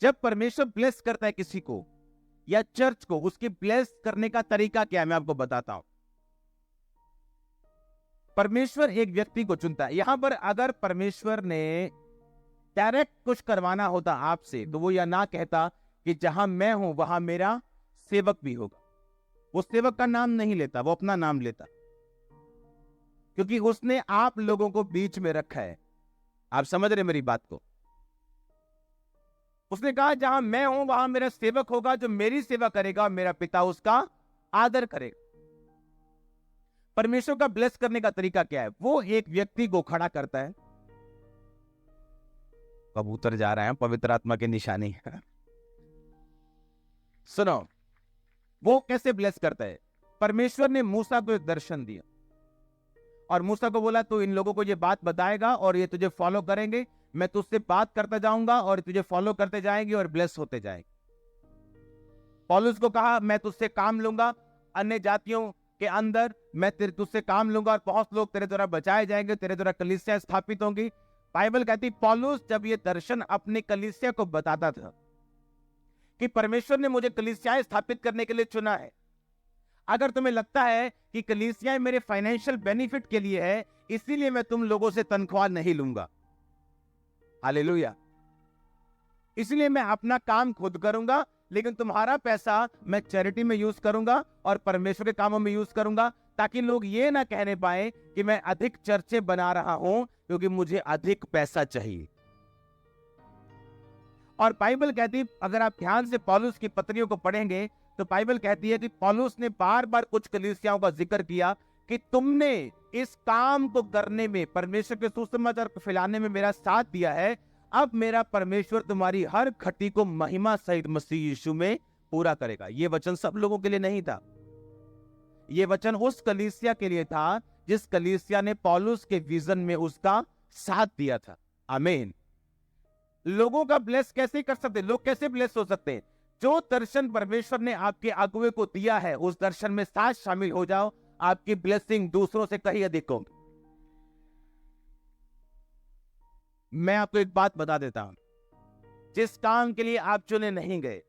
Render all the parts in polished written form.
जब परमेश्वर ब्लेस करता है किसी को या चर्च को, उसकी ब्लेस करने का तरीका क्या है मैं आपको बताता हूं। परमेश्वर एक व्यक्ति को चुनता है। यहां पर अगर परमेश्वर ने डायरेक्ट कुछ करवाना होता आपसे, तो वो यह ना कहता कि जहां मैं हूं वहां मेरा सेवक भी होगा। वो सेवक का नाम नहीं लेता, वो अपना नाम लेता, क्योंकि उसने आप लोगों को बीच में रखा है। आप समझ रहे मेरी बात को? उसने कहा जहां मैं हूं वहां मेरा सेवक होगा, जो मेरी सेवा करेगा और मेरा पिता उसका आदर करेगा। परमेश्वर का ब्लेस करने का तरीका क्या है? वो एक व्यक्ति को खड़ा करता है। कबूतर जा रहे हैं, पवित्र आत्मा की निशानी। सुनो, वो कैसे ब्लेस करता है? परमेश्वर ने मूसा को एक दर्शन दिया और मूसा को बोला तू इन लोगों को ये बात बताएगा और ये तुझे फॉलो करेंगे। मैं तुझसे बात करता जाऊंगा और तुझे फॉलो करते जाएंगे और ब्लेस होते जाएंगे। पौलुस को कहा मैं तुझसे काम लूंगा, अन्य जातियों के अंदर मैं तुझसे काम लूंगा और बहुत लोग तेरे द्वारा बचाए जाएंगे, तेरे द्वारा कलीसिया स्थापित होंगी। बाइबल कहती पौलुस जब ये दर्शन अपने कलीसिया को बताता था कि परमेश्वर ने मुझे कलीसियाएं स्थापित करने के लिए चुना है। अगर तुम्हें लगता है कि कलीसियाएं मेरे फाइनेंशियल बेनिफिट के लिए है, इसीलिए मैं तुम लोगों से तनख्वाह नहीं लूंगा, हालेलुया, इसलिए मैं अपना काम खुद करूंगा, लेकिन तुम्हारा पैसा मैं चैरिटी में यूज करूंगा और परमेश्वर के कामों में यूज करूंगा, ताकि लोग ये ना कहने पाए कि मैं अधिक चर्चे बना रहा हूं क्योंकि मुझे अधिक पैसा चाहिए। और बाइबल कहती, अगर आप ध्यान से पौलुस की पत्रियों को पढ़ेंगे तो बाइबल कहती है कि पौलुस ने बार बार कुछ कलीसियाओं का जिक्र किया कि तुमने इस काम को करने में, परमेश्वर के सुसमाचार को फैलाने में मेरा साथ दिया है। अब मेरा परमेश्वर तुम्हारी हर घटी को महिमा सहित मसीह यीशु में पूरा करेगा। यह वचन सब लोगों के लिए नहीं था, यह वचन उस कलीसिया के लिए था जिस कलीसिया ने पौलुस के विजन में उसका साथ दिया था। आमीन। लोगों का ब्लेस कैसे कर सकते? लोग कैसे ब्लेस हो सकते हैं? जो दर्शन परमेश्वर ने आपके अगुवे को दिया है, उस दर्शन में साथ शामिल हो जाओ, आपकी ब्लेसिंग दूसरों से कहीं अधिक होगी। मैं आपको एक बात बता देता हूं, जिस काम के लिए आप चुने नहीं गए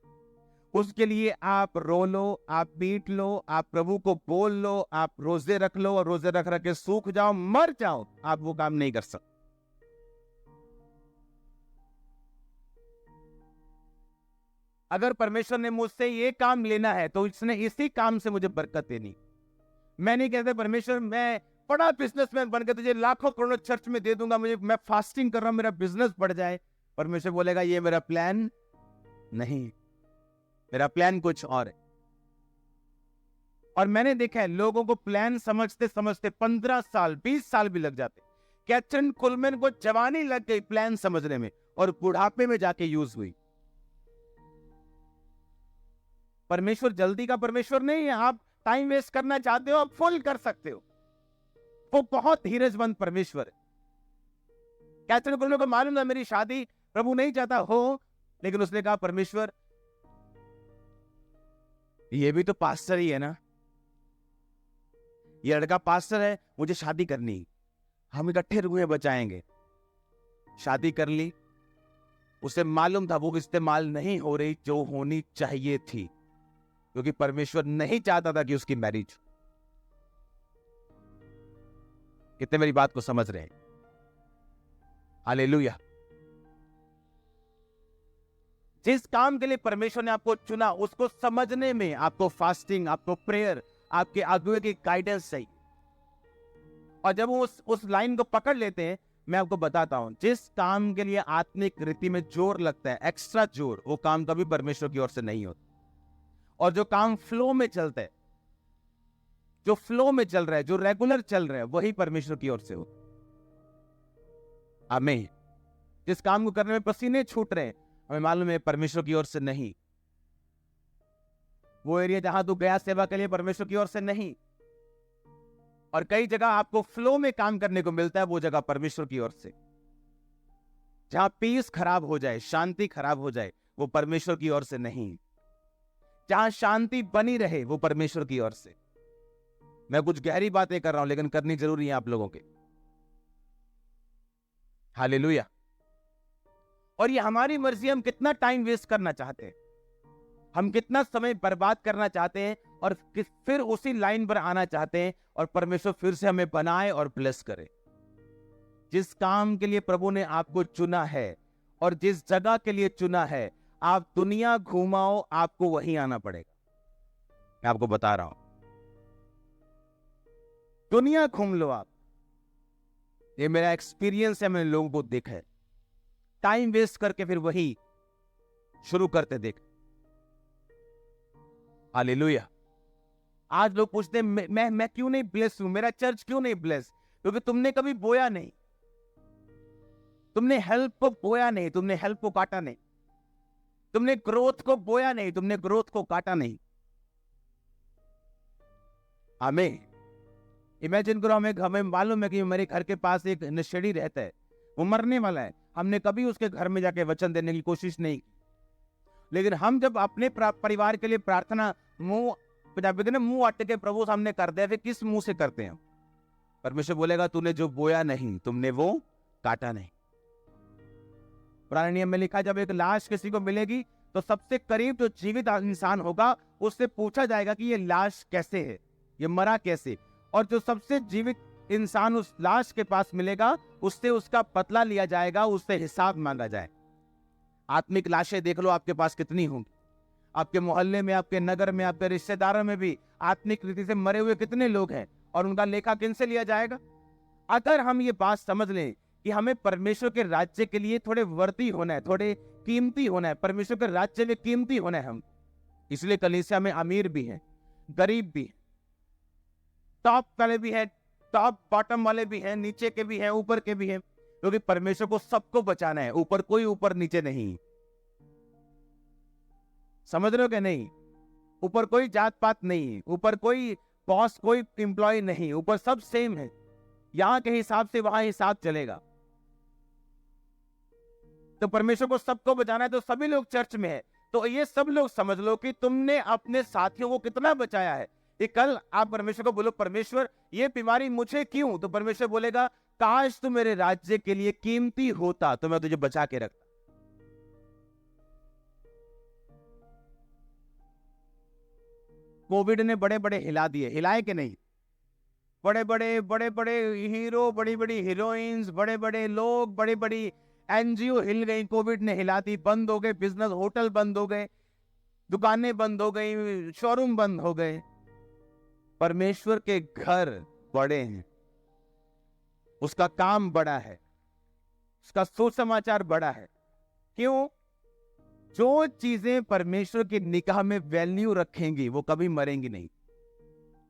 उसके लिए आप रो लो, आप पीट लो, आप प्रभु को बोल लो, आप रोजे रख लो और रोजे रख रख के सूख जाओ, मर जाओ, आप वो काम नहीं कर सकते। अगर परमेश्वर ने मुझसे ये काम लेना है तो इसने इसी काम से मुझे बरकत देनी। मैं नहीं कहता परमेश्वर मैं बड़ा बिजनेसमैन बनकर तुझे लाखों करोड़ों चर्च में दे दूंगा, मुझे, मैं फास्टिंग कर रहा हूं, मेरा बिजनेस बढ़ जाए। परमेश्वर बोलेगा ये मेरा प्लान नहीं, मेरा प्लान कुछ और है। और मैंने देखा है लोगों को प्लान समझते समझते 15 साल 20 साल भी लग जाते। कैथरीन कुलमैन को जवानी लग गई प्लान समझने में और बुढ़ापे में जाके यूज हुई। परमेश्वर जल्दी का परमेश्वर नहीं है। आप टाइम वेस्ट करना चाहते हो, आप फुल कर सकते हो। वो बहुत धीरजमंद परमेश्वर है। कैथरीन कुलमैन को मालूम था मेरी शादी प्रभु नहीं चाहता हो, लेकिन उसने कहा परमेश्वर ये भी तो पास्टर ही है ना, ये लड़का पास्टर है, मुझे शादी करनी, हम इकट्ठे रुए बचाएंगे। शादी कर ली। उसे मालूम था वो इस्तेमाल नहीं हो रही जो होनी चाहिए थी, क्योंकि परमेश्वर नहीं चाहता था कि उसकी मैरिज। कितने मेरी बात को समझ रहे हैं? हालेलुया। जिस काम के लिए परमेश्वर ने आपको चुना उसको समझने में आपको फास्टिंग, आपको प्रेयर, आपके अगुवे की गाइडेंस चाहिए। और जब वो उस लाइन को पकड़ लेते हैं, मैं आपको बताता हूं, जिस काम के लिए आत्मिक रीति में जोर लगता है, एक्स्ट्रा जोर, वो काम कभी परमेश्वर की ओर से नहीं होता। और जो काम फ्लो में चलता है, जो फ्लो में चल रहा है, जो रेगुलर चल रहा है, वही परमेश्वर की ओर से हो। आमीन। जिस काम को करने में पसीने छूट रहे हैं, हमें मालूम है परमेश्वर की ओर से नहीं। वो एरिया जहां तू गया सेवा के लिए, परमेश्वर की ओर से नहीं। और कई जगह आपको फ्लो में काम करने को मिलता है, वो जगह परमेश्वर की ओर से। जहां पीस खराब हो जाए, शांति खराब हो जाए, वो परमेश्वर की ओर से नहीं। जहां शांति बनी रहे, वो परमेश्वर की ओर से। मैं कुछ गहरी बातें कर रहा हूं, लेकिन करनी जरूरी है आप लोगों के। हालेलुया। और ये हमारी मर्जी, हम कितना टाइम वेस्ट करना चाहते हैं, हम कितना समय बर्बाद करना चाहते हैं और फिर उसी लाइन पर आना चाहते हैं और परमेश्वर फिर से हमें बनाए और ब्लेस करे। जिस काम के लिए प्रभु ने आपको चुना है और जिस जगह के लिए चुना है, आप दुनिया घुमाओ, आपको वहीं आना पड़ेगा। मैं आपको बता रहा हूं, दुनिया घूम लो आप, ये मेरा एक्सपीरियंस है, मैंने लोगों को देखा है, टाइम वेस्ट करके फिर वही शुरू करते देख। हालेलुया। आज लोग पूछते हैं मैं क्यों नहीं ब्लेस हूं, मेरा चर्च क्यों नहीं ब्लेस? क्योंकि तुमने कभी बोया नहीं, तुमने हेल्प को बोया नहीं, तुमने हेल्प को काटा नहीं, तुमने ग्रोथ को बोया नहीं, तुमने ग्रोथ को काटा नहीं। हमें इमेजिन करो, हमें मालूम है कि मेरे घर के पास एक नशेड़ी रहता है, वो मरने वाला है, हमने कभी उसके घर में जाके वचन देने की कोशिश नहीं की, लेकिन हम जब अपने परिवार के लिए प्रार्थना मुंह अट के प्रभु सामने करते हैं, फिर किस मुंह से करते हैं? परमेश्वर बोलेगा तूने जो बोया नहीं, तुमने वो काटा नहीं। पुराने नियम में लिखा, जब एक लाश किसी को मिलेगी तो सबसे करीब जो जीवित इंसान होगा उससे पूछा जाएगा कि ये लाश कैसे है, ये मरा कैसे, और जो सबसे जीवित इंसान उस लाश के पास मिलेगा उससे उसका बदला लिया जाएगा, उससे हिसाब मांगा जाए। आत्मिक लाशें देख लो आपके पास कितनी होंगी, आपके मोहल्ले में, आपके नगर में, आपके रिश्तेदारों में भी आत्मिक रीति से मरे हुए कितने लोग हैं, और उनका लेखा किन से लिया जाएगा? अगर हम ये बात समझ लें कि हमें परमेश्वर के राज्य के लिए थोड़े वर्दी होना है, थोड़े कीमती होना है, परमेश्वर के राज्य में कीमती होना है हम, इसलिए कलीसिया में अमीर भी हैं, गरीब भी हैं, टॉप वाले भी हैं, टॉप बॉटम वाले भी हैं, नीचे के भी हैं, ऊपर के भी हैं, क्योंकि परमेश्वर को सबको बचाना है, ऊपर कोई ऊपर नीचे नहीं। समझ रहे हो क्या? नहीं, ऊपर कोई जात पात नहीं, ऊपर कोई बॉस, कोई एम्प्लॉय नहीं, ऊपर सब सेम है, यहां के हिसाब से वहां हिसाब चलेगा। तो परमेश्वर को सबको बचाना है, तो सभी लोग चर्च में है, तो ये सब लोग समझ लो कि तुमने अपने साथियों को कितना बचाया है। ये कल आप परमेश्वर को बोलो, परमेश्वर ये बीमारी मुझे क्यों? तो परमेश्वर बोलेगा, काश तू मेरे राज्य के लिए कीमती होता तो मैं तुझे बचा के रखता। कोविड ने बड़े बड़े हिला दिए, हिलाए कि नहीं? बड़े बड़े हीरो, बड़ी बड़ी हीरोइंस, बड़े बड़े लोग, बड़ी बड़ी एनजीओ हिल गई, कोविड ने हिला दी, बंद हो गए बिजनेस, होटल बंद हो गए, दुकानें बंद हो गई, शोरूम बंद हो गए। परमेश्वर के घर बड़े हैं, उसका काम बड़ा है, उसका सुसमाचार बड़ा है। क्यों? जो चीजें परमेश्वर की निगाह में वैल्यू रखेंगी वो कभी मरेंगी नहीं,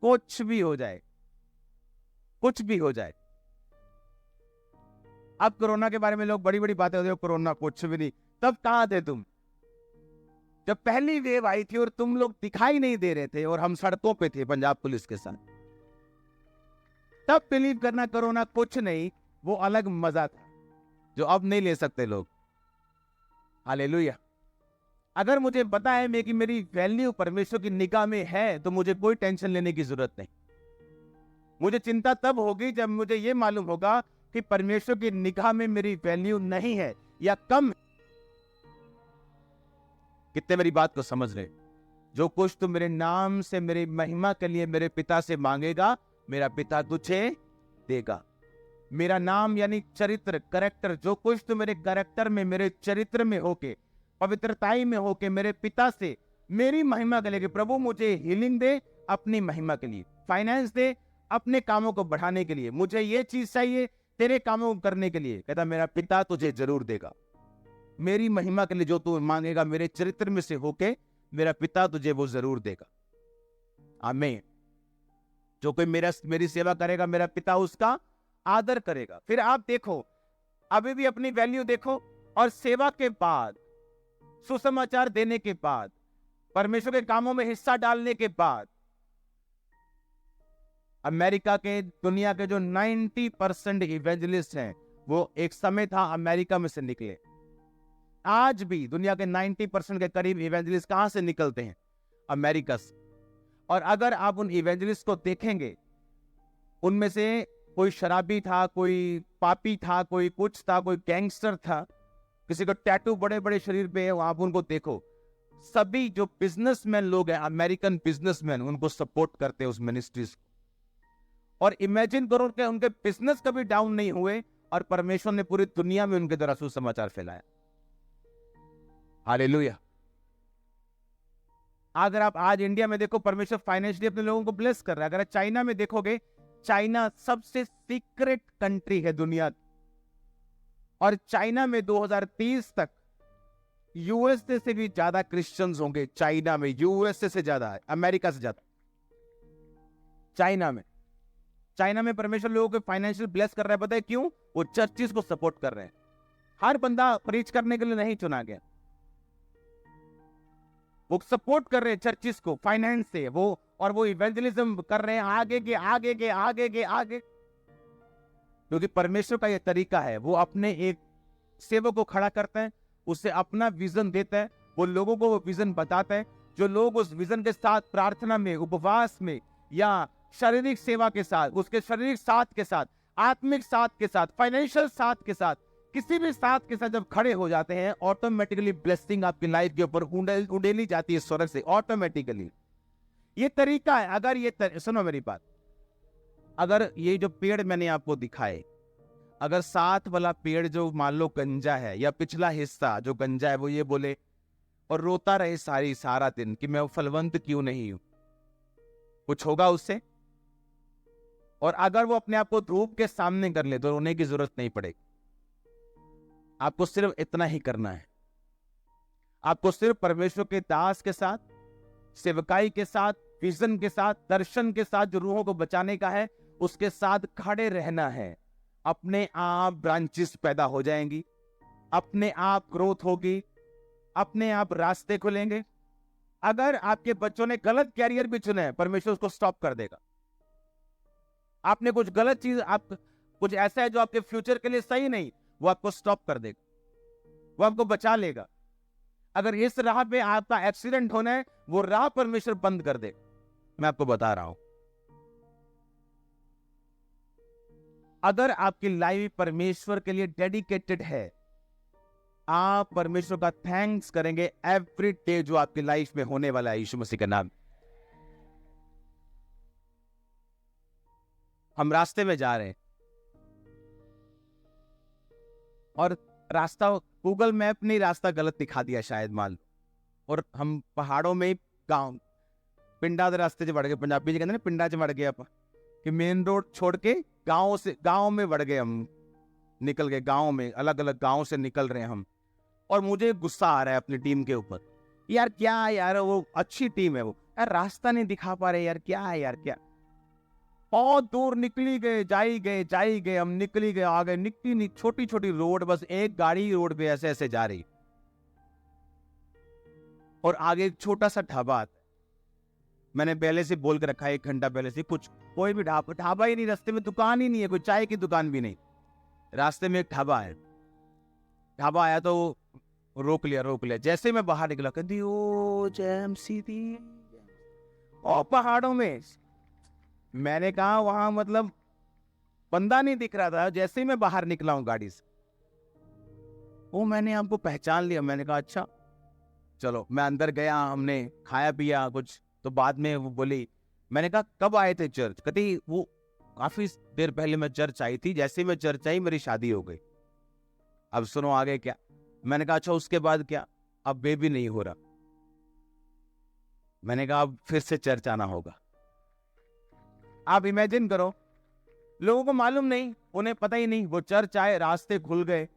कुछ भी हो जाए, कुछ भी हो जाए। अब कोरोना के बारे में लोग बड़ी बड़ी बातें होती है, कोरोना कुछ भी नहीं। तब कहां थे तुम जब पहली वेव आई थी और तुम लोग दिखाई नहीं दे रहे थे और हम सड़कों पे थे पंजाब पुलिस के साथ? तब बिलीव करना कोरोना कुछ नहीं, वो अलग मजा था जो अब नहीं ले सकते लोग। हालेलुया। अगर मुझे पता है कि मेरी वैल्यू परमेश्वर की निगाह में है तो मुझे कोई टेंशन लेने की जरूरत नहीं। मुझे चिंता तब होगी जब मुझे यह मालूम होगा कि परमेश्वर की निगाह में मेरी वैल्यू नहीं है या कम है। कितने मेरी बात को समझ रहे? जो कुछ तुम मेरे नाम से मेरी महिमा के लिए मेरे पिता से मांगेगा, मेरा पिता तुझे देगा। मेरा नाम यानी चरित्र, कैरेक्टर, जो कुछ तुम मेरे कैरेक्टर में, मेरे चरित्र में होके, पवित्रताई में होके मेरे पिता से मेरी महिमा के लिए, प्रभु मुझे हीलिंग दे अपनी महिमा के लिए, फाइनेंस दे अपने कामों को बढ़ाने के लिए, मुझे ये चीज चाहिए तेरे कामों को करने के लिए, कहता मेरा पिता तुझे जरूर देगा। मेरी महिमा के लिए जो तू मांगेगा मेरे चरित्र में से होके, मेरा पिता तुझे वो जरूर देगा। आमीन। जो कोई मेरी सेवा करेगा, मेरा पिता उसका आदर करेगा। फिर आप देखो, अभी भी अपनी वैल्यू देखो, और सेवा के बाद, सुसमाचार देने के बाद, परमेश्वर के कामों में हिस्सा डालने के बाद, अमेरिका के, दुनिया के जो 90% इवेंजलिस्ट हैं, वो एक समय था अमेरिका में से निकले। आज भी दुनिया के 90% के करीब इवेंजलिस्ट कहां से निकलते हैं? अमेरिका से। और अगर आप उन इवेंजलिस्ट को देखेंगे, उनमें से कोई शराबी था, कोई पापी था, कोई कुछ था, कोई गैंगस्टर था, किसी को टैटू बड़े बड़े शरीर पे है, आप उनको देखो, सभी जो बिजनेसमैन लोग हैं, अमेरिकन बिजनेसमैन, उनको सपोर्ट करते हैं उस मिनिस्ट्रीज को। और इमेजिन करो कि उनके बिजनेस कभी डाउन नहीं हुए और परमेश्वर ने पूरी दुनिया में उनके द्वारा सुसमाचार फैलाया। हालेलुया। अगर आप आज इंडिया में देखो, परमेश्वर फाइनेंशियली अपने लोगों को ब्लेस कर रहा है। अगर चाइना में देखोगे, चाइना सबसे सीक्रेट कंट्री है दुनिया की, और चाइना में 2030 तक यूएसए से भी ज्यादा क्रिश्चियंस होंगे। चाइना में यूएसए से ज्यादा है, अमेरिका से ज्यादा। चाइना में परमेश्वर लोगों को फाइनेंशियल ब्लेस कर रहा है। पता है क्यों? वो चर्चिस को सपोर्ट कर रहे हैं। हर बंदा प्रीच करने के लिए नहीं चुना गया, वो सपोर्ट कर रहे हैं चर्चिस को फाइनेंस से, वो इवेंजलिज्म कर रहे हैं आगे के आगे के आगे के आगे। क्योंकि परमेश्वर का ये तरीका है, वो अपने एक सेवक को खड़ा करता है, उसे अपना विजन देता है, वो लोगों को वो विजन बताता है। जो लोग उस विजन के साथ प्रार्थना में, उपवास में, या शारीरिक सेवा के साथ, उसके शारीरिक साथ के साथ, आत्मिक साथ के साथ, फाइनेंशियल साथ के साथ, किसी भी साथ के साथ जब खड़े हो जाते हैं, ऑटोमेटिकली ब्लेसिंग आपकी लाइफ के ऊपर उड़ेली जाती है स्वर्ग से ऑटोमेटिकली। ये तरीका है। अगर सुनो मेरी बात, अगर ये जो पेड़ मैंने आपको दिखाए, अगर साथ वाला पेड़ जो मान लो गंजा है, या पिछला हिस्सा जो गंजा है, वो ये बोले और रोता रहे सारा दिन कि मैं फलवंत क्यों नहीं हूं, कुछ होगा उससे? और अगर वो अपने आप को धूप के सामने कर ले तो रोने की जरूरत नहीं पड़ेगी। आपको सिर्फ इतना ही करना है। आपको सिर्फ परमेश्वर के दास के साथ, सेवकाई के साथ, विजन के साथ, दर्शन के साथ, जो रूहों को बचाने का है, उसके साथ खड़े रहना है। अपने आप ब्रांचेस पैदा हो जाएंगी, अपने आप ग्रोथ होगी, अपने आप रास्ते खुलेंगे। अगर आपके बच्चों ने गलत कैरियर भी चुने हैं, परमेश्वर उसको स्टॉप कर देगा। आपने कुछ गलत चीज, आप कुछ ऐसा है जो आपके फ्यूचर के लिए सही नहीं, वो आपको स्टॉप कर देगा, वो आपको बचा लेगा। अगर इस राह पे आपका एक्सीडेंट होना है, वो राह परमेश्वर बंद कर देगा। मैं आपको बता रहा हूं, अगर आपकी लाइफ परमेश्वर के लिए डेडिकेटेड है, आप परमेश्वर का थैंक्स करेंगे एवरी डे जो आपकी लाइफ में होने वाला है, यीशु मसीह का नाम। हम रास्ते में जा रहे हैं और रास्ता, गूगल मैप ने रास्ता गलत दिखा दिया शायद, मान लो, और हम पहाड़ों में, गांव पिंडा के रास्ते से बढ़ गए, पंजाबी जी कहते हैं ना, पिंडा से बढ़ गए आप, कि मेन रोड छोड़ के गांव में बढ़ गए, हम निकल गए गांव में, अलग अलग गांव से निकल रहे हैं हम। और मुझे गुस्सा आ रहा है अपनी टीम के ऊपर, यार क्या यार, वो अच्छी टीम है, वो यार रास्ता नहीं दिखा पा रहे यार, क्या है यार, क्या। बहुत दूर निकली गए, जाई गए, हम निकली गए, आ गए, निकली छोटी छोटी रोड, बस एक गाड़ी रोड पे ऐसे ऐसे जा रही, और आगे एक छोटा सा ढाबा आता है। मैंने पहले से बोल के रखा है 1 घंटा पहले से, कुछ कोई भी ढाबा ही नहीं, रास्ते में दुकान ही नहीं है, कोई चाय की दुकान भी नहीं, रास्ते में एक ढाबा है। ढाबा आया तो रोक लिया। जैसे मैं बाहर निकला, कहती ओ जैम सीधी, और पहाड़ों में, मैंने कहा वहां मतलब बंदा नहीं दिख रहा था। जैसे ही मैं बाहर निकला हूं गाड़ी से, वो मैंने आपको पहचान लिया। मैंने कहा अच्छा चलो, मैं अंदर गया, हमने खाया पिया कुछ, तो बाद में वो बोली, मैंने कहा कब आए थे चर्च? कहती वो काफी देर पहले मैं चर्च आई थी, जैसे ही मैं चर्च आई मेरी शादी हो गई। अब सुनो आगे क्या। मैंने कहा अच्छा उसके बाद क्या? अब बेबी नहीं हो रहा। मैंने कहा अब फिर से चर्च आना होगा। आप इमेजिन करो, लोगों को मालूम नहीं, उन्हें पता ही नहीं, वो चर्च आए, रास्ते खुल गए।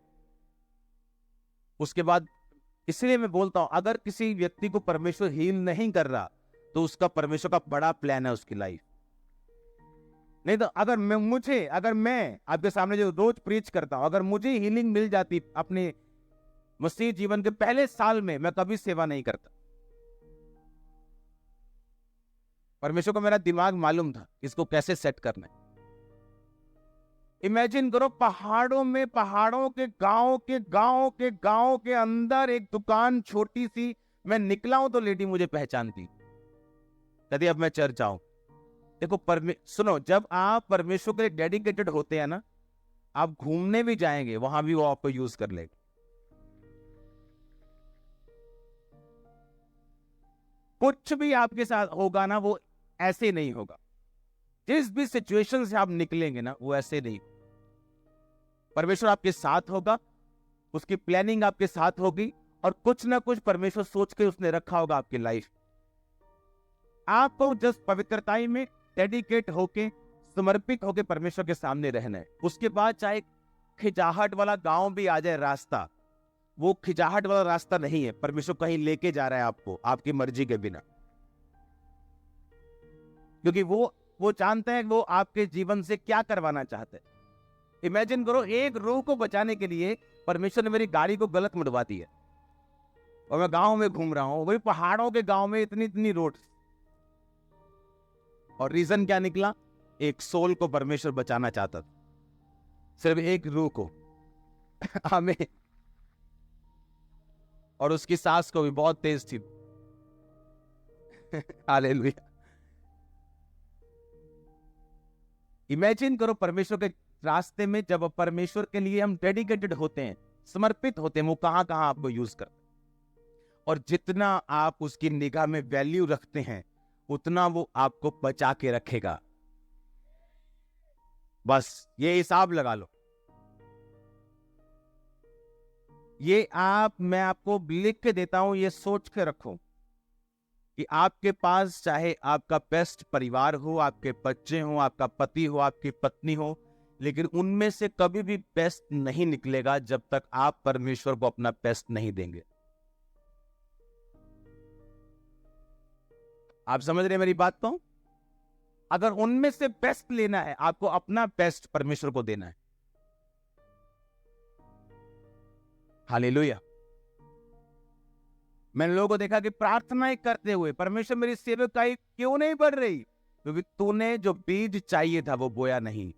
उसके बाद, इसलिए मैं बोलता हूं, अगर किसी व्यक्ति को परमेश्वर हील नहीं कर रहा, तो उसका परमेश्वर का बड़ा प्लान है उसकी लाइफ। नहीं तो अगर मैं आपके सामने जो रोज प्रीच करता हूं, अगर मुझे हीलिंग मिल जाती अपने मसीह जीवन के पहले साल में, मैं कभी सेवा नहीं करता। परमेश्वर को मेरा दिमाग मालूम था इसको कैसे सेट करना है। इमेजिन करो, पहाड़ों में, पहाड़ों के गांव के अंदर एक दुकान छोटी सी, मैं निकला हूं तो लेडी मुझे पहचानती, कहती अब मैं चर्च आऊं। देखो सुनो, जब आप परमेश्वर के लिए डेडिकेटेड होते हैं ना, आप घूमने भी जाएंगे, वहां भी वो आपको यूज कर लेगा। कुछ भी आपके साथ होगा ना, वो ऐसे नहीं होगा। जिस भी सिचुएशन से आप निकलेंगे ना, वो ऐसे नहीं। परमेश्वर आपके साथ होगा, उसकी प्लानिंग आपके साथ होगी, और कुछ ना कुछ परमेश्वर सोच के उसने रखा होगा आपकी लाइफ। आपको जस्ट पवित्रताई में डेडिकेट होके, समर्पित होके परमेश्वर के सामने रहना है। उसके बाद चाहे खिंचाहट वाला गांव भी आ जाए रास्ता, वो खिंचाहट वाला रास्ता नहीं है, परमेश्वर कहीं लेके जा रहा है आपको आपकी मर्जी के बिना, क्योंकि वो जानता है वो आपके जीवन से क्या करवाना चाहते हैं। इमेजिन करो, एक रूह को बचाने के लिए परमेश्वर ने मेरी गाड़ी को गलत मुड़वा दी है, और मैं गांव में घूम रहा हूं, वही पहाड़ों के गांव में इतनी इतनी रोड, और रीजन क्या निकला? एक सोल को परमेश्वर बचाना चाहता था, सिर्फ एक रूह को। हमें, और उसकी सांस को भी बहुत तेज थी। हालेलुया। इमेजिन करो, परमेश्वर के रास्ते में जब परमेश्वर के लिए हम डेडिकेटेड होते हैं, समर्पित होते हैं, वो कहां कहां आपको यूज करते हैं। और जितना आप उसकी निगाह में वैल्यू रखते हैं, उतना वो आपको बचा के रखेगा। बस ये हिसाब लगा लो। मैं आपको लिख के देता हूं, ये सोच के रखो कि आपके पास चाहे आपका बेस्ट परिवार हो, आपके बच्चे हो, आपका पति हो, आपकी पत्नी हो, लेकिन उनमें से कभी भी बेस्ट नहीं निकलेगा जब तक आप परमेश्वर को अपना बेस्ट नहीं देंगे। आप समझ रहे मेरी बात को? अगर उनमें से बेस्ट लेना है, आपको अपना बेस्ट परमेश्वर को देना है। हालेलुया। मैंने लोगों को देखा कि प्रार्थनाएं करते हुए, परमेश्वर मेरी सेवकाई क्यों नहीं बढ़ रही? क्योंकि तूने जो बीज चाहिए था वो बोया नहीं।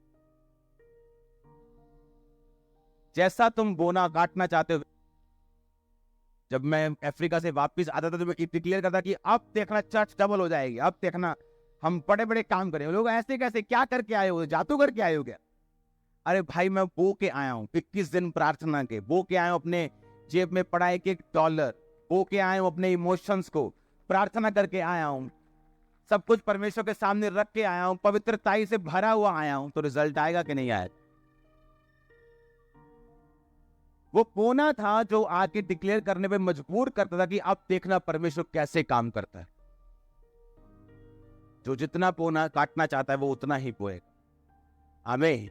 जैसा तुम बोना काटना चाहते हो। जब मैं अफ्रीका से वापस आता था तो मैं डिक्लेयर करता कि अब देखना चर्च डबल हो जाएगी, अब देखना हम बड़े बड़े काम करेंगे। लोग ऐसे कैसे, क्या करके आए हो, जादू करके आए हो क्या? अरे भाई, मैं बो के आया हूं 21 दिन प्रार्थना के, बो के आया हूं अपने जेब में पड़ा एक डॉलर, बो के आया हूं अपने इमोशंस को, प्रार्थना करके आया हूं, सब कुछ परमेश्वर के सामने रख के आया हूं, पवित्रताई से भरा हुआ आया हूं। तो रिजल्ट आएगा कि नहीं आएगा? वो बोना था जो आके डिक्लेयर करने पे मजबूर करता था कि अब देखना परमेश्वर कैसे काम करता है। जो जितना बोना काटना चाहता है वो उतना ही बोएगा। आमीन।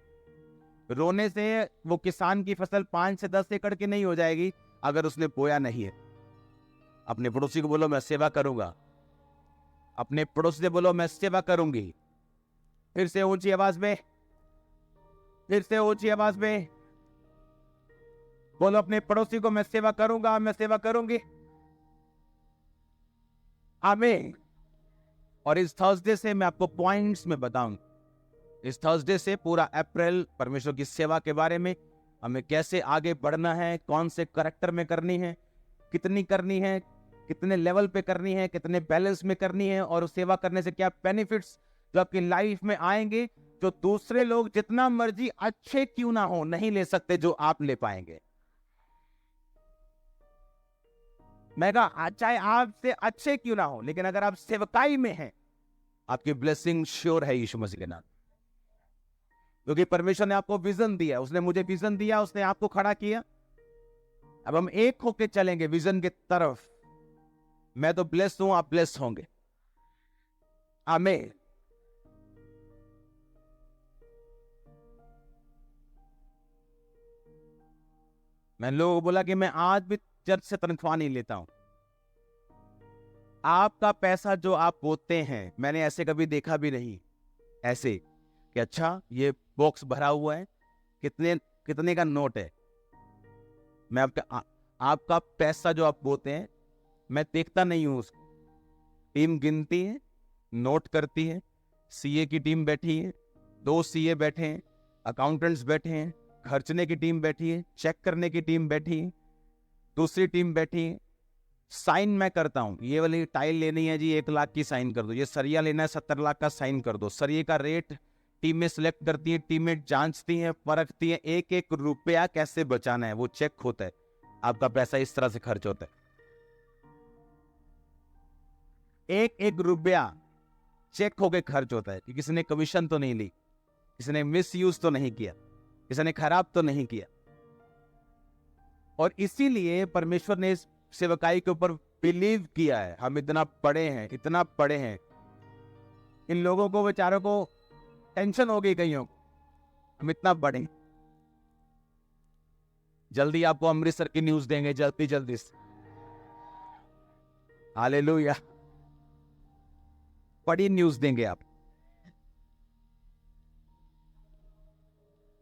रोने से वो किसान की फसल 5 से 10 एकड़ की नहीं हो जाएगी अगर उसने बोया नहीं है। अपने पड़ोसी को बोलो मैं सेवा करूंगा। अपने पड़ोसी से बोलो मैं सेवा करूंगी। फिर से ऊंची आवाज में, फिर से ऊंची आवाज में बोलो अपने पड़ोसी को मैं सेवा करूंगा, मैं सेवा करूंगी। आमीन। और इस थर्सडे से मैं आपको पॉइंट्स में बताऊं, इस थर्सडे से पूरा अप्रैल परमेश्वर की सेवा के बारे में, हमें कैसे आगे बढ़ना है, कौन से करैक्टर में करनी है, कितनी करनी है, कितने लेवल पे करनी है, कितने बैलेंस में करनी है, और सेवा करने से क्या बेनिफिट्स जो आपकी लाइफ में आएंगे, जो दूसरे लोग जितना मर्जी अच्छे क्यों ना हो नहीं ले सकते, जो आप ले पाएंगे। मैं कहा चाहे आपसे अच्छे क्यों ना हो, लेकिन अगर आप सेवकाई में हैं, आपकी ब्लेसिंग श्योर है यीशु मसीह के नाम। क्योंकि परमेश्वर ने आपको विजन दिया, उसने मुझे विजन दिया, उसने आपको खड़ा किया। अब हम एक होके चलेंगे विजन की तरफ। मैं तो ब्लेस हूं, आप ब्लेस होंगे। आमीन। मैंने लोगों को बोला कि मैं आज भी चर्च से तनख्वाह नहीं लेता हूं। आपका पैसा जो आप बोते हैं, मैंने ऐसे कभी देखा भी नहीं ऐसे कि अच्छा ये बॉक्स भरा हुआ है, कितने कितने का नोट है। मैं आपका पैसा जो आप बोते हैं, मैं देखता नहीं हूं उसको। टीम गिनती है, नोट करती है, सीए की टीम बैठी है, 2 सीए बैठे हैं, अकाउंटेंट्स बैठे हैं, खर्चने की टीम बैठी है, चेक करने की टीम बैठी है, दूसरी टीम बैठी है, साइन मैं करता हूं। ये वाली टाइल लेनी है जी, 1 लाख की साइन कर दो। ये सरिया लेना है 70 लाख का, साइन कर दो। सरिये का रेट टीमें सिलेक्ट करती है, टीमें जांचती हैं, परखती हैं, एक एक रुपया कैसे बचाना है वो चेक होता है। आपका पैसा इस तरह से खर्च होता है। एक एक रुपया चेक होके खर्च होता है कि किसी ने कमीशन तो नहीं ली, किसी ने मिस यूज तो नहीं किया, किसी ने खराब तो नहीं किया। और इसीलिए परमेश्वर ने इस सेवकाई के ऊपर बिलीव किया है। हम इतना पढ़े हैं, इतना पढ़े हैं, इन लोगों को बेचारों को टेंशन हो गई कईयों को, हम इतना पढ़े। जल्दी आपको अमृतसर की न्यूज देंगे, जल्दी जल्दी से। हालेलुया, बड़ी न्यूज देंगे आप।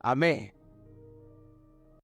आमीन।